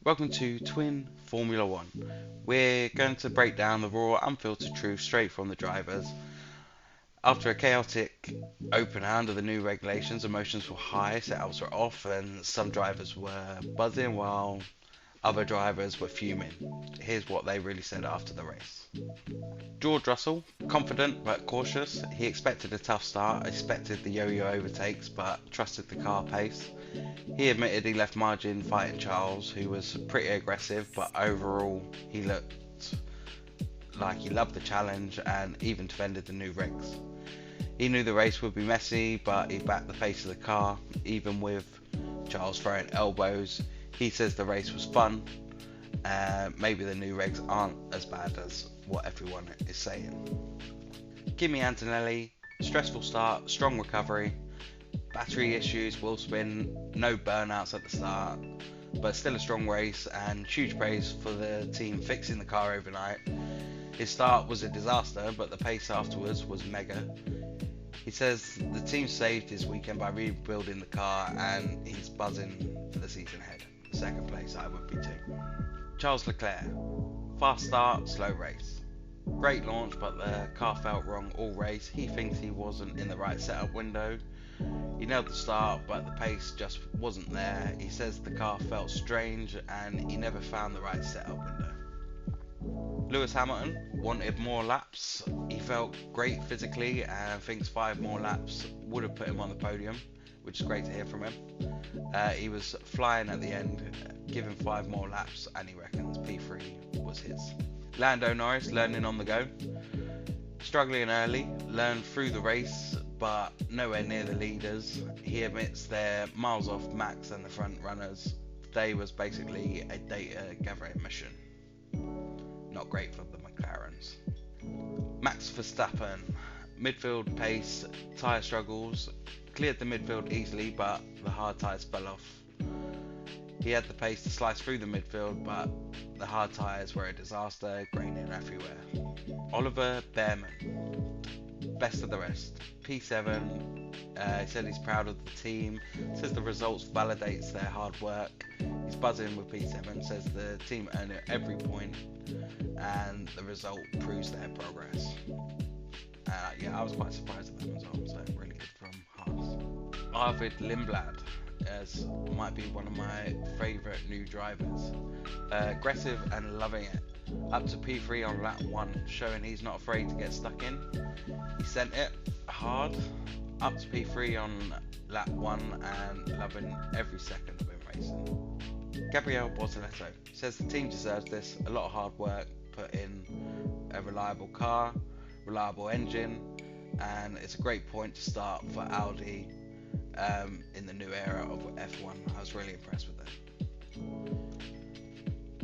Welcome to Twin Formula One. We're going to break down the raw, unfiltered truth straight from the drivers. After a chaotic opener under the new regulations, emotions were high, setups were off, and some drivers were buzzing while other drivers were fuming. Here's what they really said after the race. George Russell, confident but cautious. He expected a tough start, expected the yo-yo overtakes, but trusted the car pace. He admitted he left margin fighting Charles, who was pretty aggressive, but overall he looked like he loved the challenge and even defended the new regs. He knew the race would be messy, but he backed the pace of the car, even with Charles throwing elbows. He says the race was fun. Maybe the new regs aren't as bad as what everyone is saying. Kimi Antonelli, stressful start, strong recovery, battery issues, wheel spin, no burnouts at the start, but still a strong race and huge praise for the team fixing the car overnight. His start was a disaster, but the pace afterwards was mega. He says the team saved his weekend by rebuilding the car and he's buzzing for the season ahead. Second place I would be too. Charles Leclerc, fast start, slow race. Great launch, but the car felt wrong all race. He thinks he wasn't in the right setup window. He nailed the start, but the pace just wasn't there. He says the car felt strange and he never found the right setup window. Lewis Hamilton wanted more laps. He felt great physically and thinks 5 more laps would have put him on the podium, which is great to hear from him. He was flying at the end, given 5 more laps, and he reckons P3 was his. Lando Norris learning on the go. Struggling early, learned through the race, but nowhere near the leaders. He admits they're miles off Max and the front runners. Today was basically a data gathering mission. Not great for the McLarens. Max Verstappen, midfield pace, tyre struggles, cleared the midfield easily, but the hard tyres fell off. He had the pace to slice through the midfield, but the hard tyres were a disaster, graining everywhere. Oliver Bearman, best of the rest. P7, he said he's proud of the team, says the results validates their hard work. He's buzzing with P7, says the team earned every point and the result proves their progress. I was quite surprised at them as well, so really good from Haas. Arvid Lindblad might be one of my favourite new drivers. Aggressive and loving it. Up to P3 on lap 1, showing he's not afraid to get stuck in. He sent it hard. Up to P3 on lap 1 and loving every second of him racing. Gabriel Bortoleto says the team deserves this. A lot of hard work put in a reliable car, reliable engine, and it's a great point to start for Audi in the new era of F1. I was really impressed with them.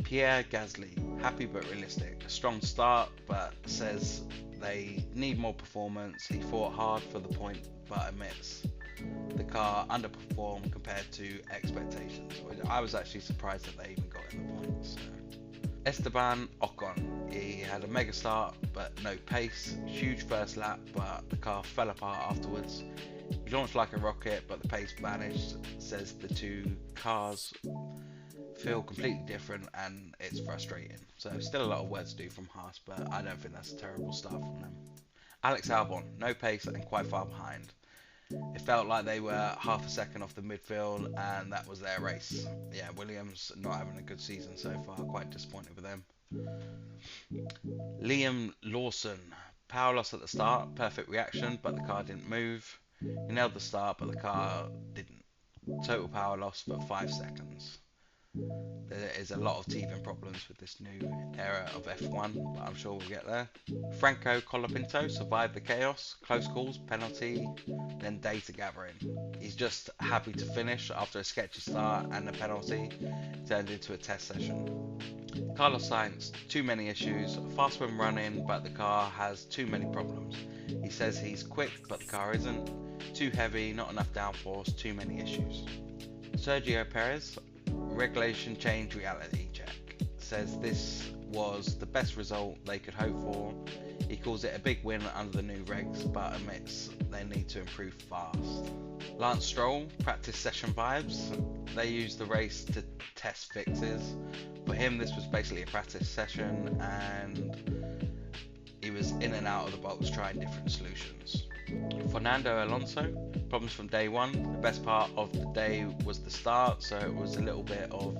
Pierre Gasly, happy but realistic. A strong start, but says they need more performance. He fought hard for the point, but admits the car underperformed compared to expectations. I was actually surprised that they even got in the points. Esteban Ocon, he had a mega start but no pace, huge first lap, but the car fell apart afterwards. He launched like a rocket, but the pace vanished. Says the two cars feel completely different and it's frustrating. So still a lot of work to do from Haas, but I don't think that's a terrible start from them. Alex Albon, no pace and quite far behind. It felt like they were half a second off the midfield and that was their race. Yeah, Williams not having a good season so far, quite disappointed with them. Liam Lawson, power loss at the start, perfect reaction, but the car didn't move. He nailed the start, but the car didn't. Total power loss for 5 seconds. There is a lot of teething problems with this new era of F1, but I'm sure we'll get there. Franco Colapinto survived the chaos, close calls, penalty, then data gathering. He's just happy to finish after a sketchy start and the penalty turned into a test session. Carlos Sainz, too many issues, fast when running, but the car has too many problems. He says he's quick, but the car isn't. Too heavy, not enough downforce, too many issues. Sergio Perez, regulation change reality check. Says this was the best result they could hope for. He calls it a big win under the new regs, but admits they need to improve fast. Lance Stroll, practice session vibes. They used the race to test fixes. him, this was basically a practice session, and he was in and out of the box trying different solutions. Fernando Alonso, problems from day one. The best part of the day was the start, so it was a little bit of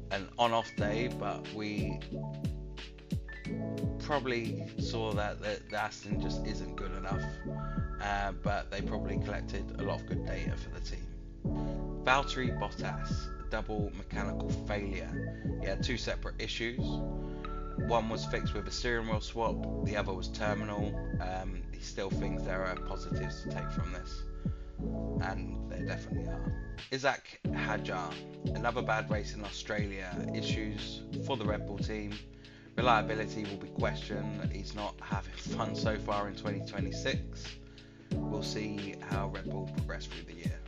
an on-off day, but we probably saw that the Aston just isn't good enough, but they probably collected a lot of good data for the team. Valtteri Bottas, double mechanical failure. He had two separate issues. One was fixed with a steering wheel swap, the other was terminal. He still thinks there are positives to take from this, and there definitely are. Isaac Hadjar, another bad race in Australia, issues for the Red Bull team. Reliability will be questioned. He's not having fun so far in 2026. We'll see how Red Bull progress through the year.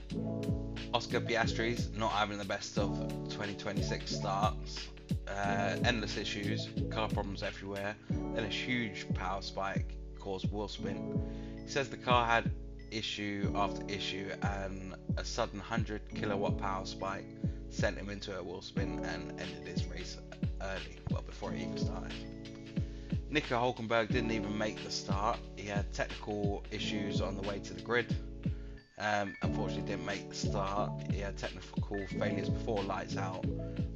Oscar Piastri's not having the best of 2026 starts. Endless issues, car problems everywhere, then a huge power spike caused wheel spin. He says the car had issue after issue, and a sudden 100 kilowatt power spike sent him into a wheel spin and ended his race early, well before he even started. Nico Hulkenberg didn't even make the start. He had technical issues on the way to the grid. Unfortunately didn't make the start. He had technical failures before lights out,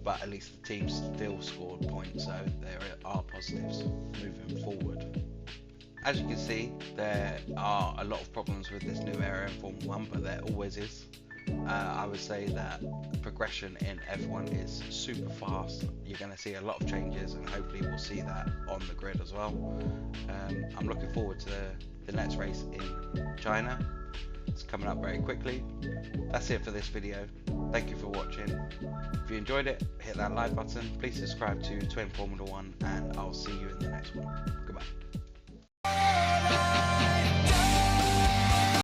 but at least the team still scored points, so there are positives moving forward. As you can see, there are a lot of problems with this new era in Formula 1, but there always is. I would say that progression in F1 is super fast. You're going to see a lot of changes, and hopefully we'll see that on the grid as well. I'm looking forward to the next race in China. It's coming up very quickly. That's it for this video. Thank you for watching. If you enjoyed it, hit that like button. Please subscribe to Twin Formula 1, and I'll see you in the next